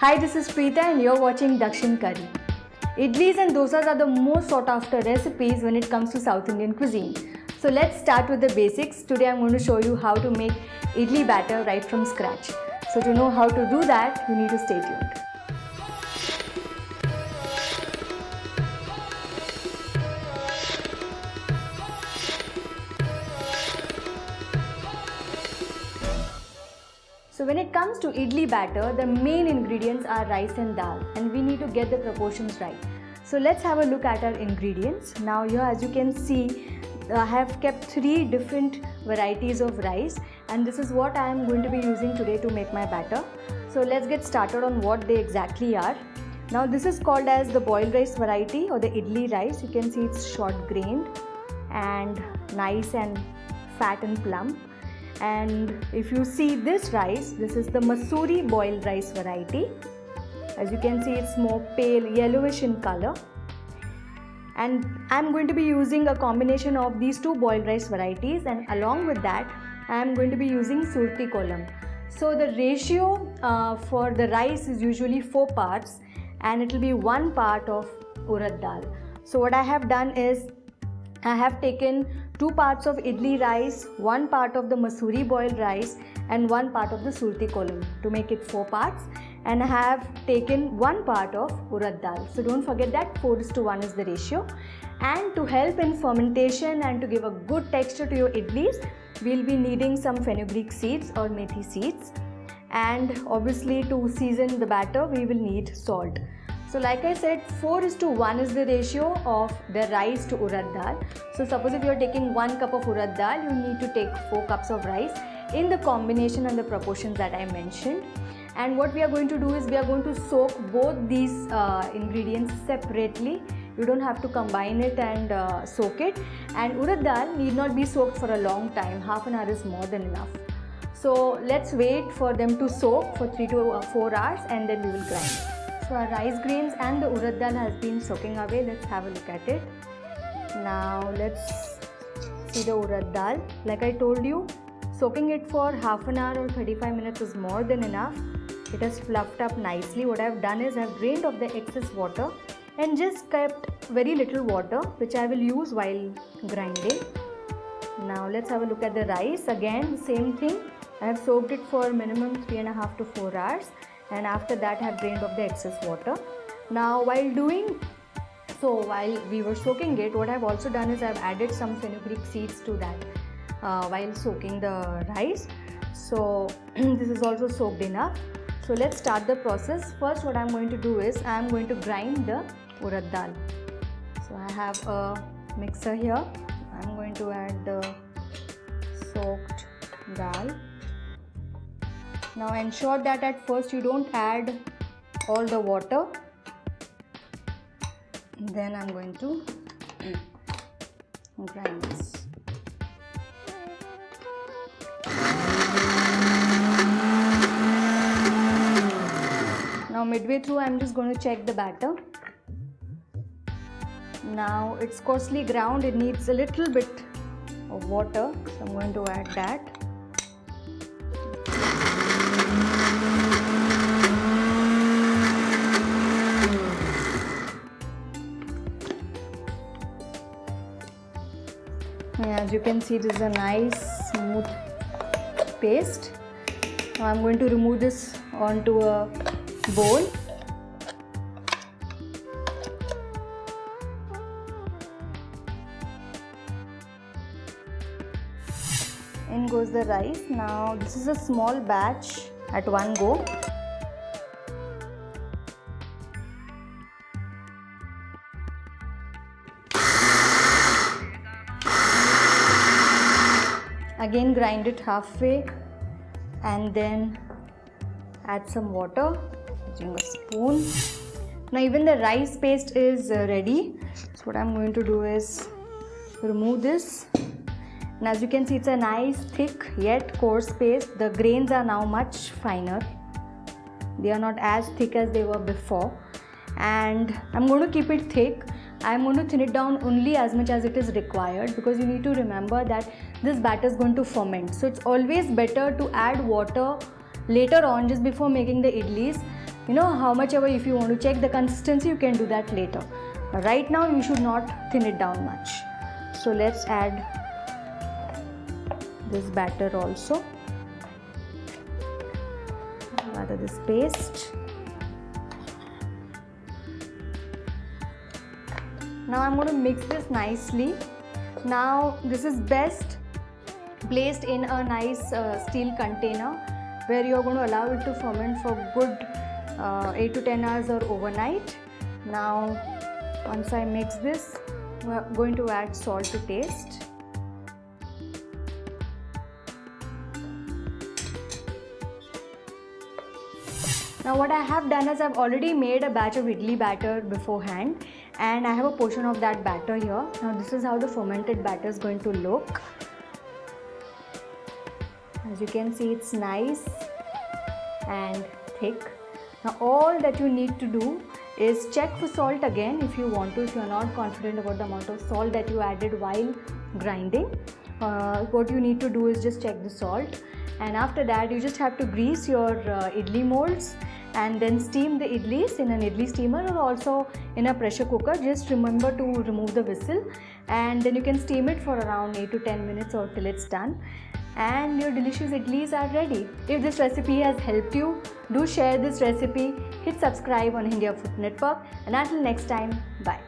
Hi, this is Preetha and you're watching Dakshin Curry. Idlis and dosas are the most sought after recipes when it comes to South Indian cuisine. So let's start with the basics. Today I'm going to show you how to make idli batter right from scratch. So to know how to do that, you need to stay tuned. So when it comes to idli batter, the main ingredients are rice and dal, and we need to get the proportions right. So let's have a look at our ingredients. Now here, as you can see, I have kept 3 different varieties of rice, and this is what I am going to be using today to make my batter. So let's get started on what they exactly are. Now this is called as the boiled rice variety or the idli rice. You can see it's short grained and nice and fat and plump. And if you see this rice, this is the Masoori boiled rice variety. As you can see, it's more pale yellowish in color. And I'm going to be using a combination of these 2 boiled rice varieties, and along with that, I'm going to be using Surati Kolam. So the ratio for the rice is usually 4 parts, and it will be 1 part of Urad Dal. So what I have done is, I have taken 2 parts of idli rice, 1 part of the Masoori boiled rice and 1 part of the Surati Kolam to make it 4 parts, and I have taken 1 part of Urad Dal. So don't forget that 4:1 is the ratio. And to help in fermentation and to give a good texture to your idlis, we'll be needing some Fenugreek seeds or methi seeds, and obviously to season the batter we will need salt. So like I said, 4:1 is the ratio of the rice to Urad Dal. So suppose if you are taking 1 cup of Urad Dal, you need to take 4 cups of rice in the combination and the proportions that I mentioned. And what we are going to do is we are going to soak both these ingredients separately. You don't have to combine it and soak it. And Urad Dal need not be soaked for a long time. Half an hour is more than enough. So let's wait for them to soak for 3 to 4 hours, and then we will grind. So our rice grains and the Urad Dal has been soaking away. Let's have a look at it. Now let's see the Urad Dal. Like I told you, soaking it for half an hour or 35 minutes is more than enough. It has fluffed up nicely. What I have done is I have drained off the excess water and just kept very little water, which I will use while grinding. Now let's have a look at the rice. Again, same thing. I have soaked it for minimum 3.5 to 4 hours. And after that I have drained off the excess water. Now while we were soaking it, what I have also done is I have added some Fenugreek seeds to that while soaking the rice. So this is also soaked enough. So let's start the process. First what I am going to do is I am going to grind the Urad Dal. So I have a mixer here. I am going to add the soaked dal. Now ensure that at first you don't add all the water. Then I'm going to grind this. Now midway through I'm just going to check the batter. Now it's coarsely ground, it needs a little bit of water, so I'm going to add that. As you can see, this is a nice smooth paste. Now I'm going to remove this onto a bowl. In goes the rice. Now this is a small batch at one go. Again grind it halfway and then add some water using a spoon. Now even the rice paste is ready. So what I'm going to do is remove this. And as you can see, it's a nice thick yet coarse paste. The grains are now much finer. They are not as thick as they were before. And I'm going to keep it thick. I'm going to thin it down only as much as it is required, because you need to remember that this batter is going to ferment. So it's always better to add water later on, just before making the idlis, you know, how much ever, if you want to check the consistency, you can do that later. But right now you should not thin it down much. So let's add this batter also, rather this paste. Now I'm going to mix this nicely. Now this is best placed in a nice steel container where you are going to allow it to ferment for good 8 to 10 hours or overnight. Now once I mix this, we are going to add salt to taste. Now what I have done is I've already made a batch of idli batter beforehand, and I have a portion of that batter here. Now this is how the fermented batter is going to look. As you can see, it's nice and thick. Now all that you need to do is check for salt again if you want to, if you are not confident about the amount of salt that you added while grinding. What you need to do is just check the salt, and after that you just have to grease your idli molds and then steam the idlis in an idli steamer or also in a pressure cooker. Just remember to remove the whistle, and then you can steam it for around 8 to 10 minutes or till it's done, and your delicious idlis are ready. If this recipe has helped you, do share this recipe, hit subscribe on India Food Network, and until next time, bye.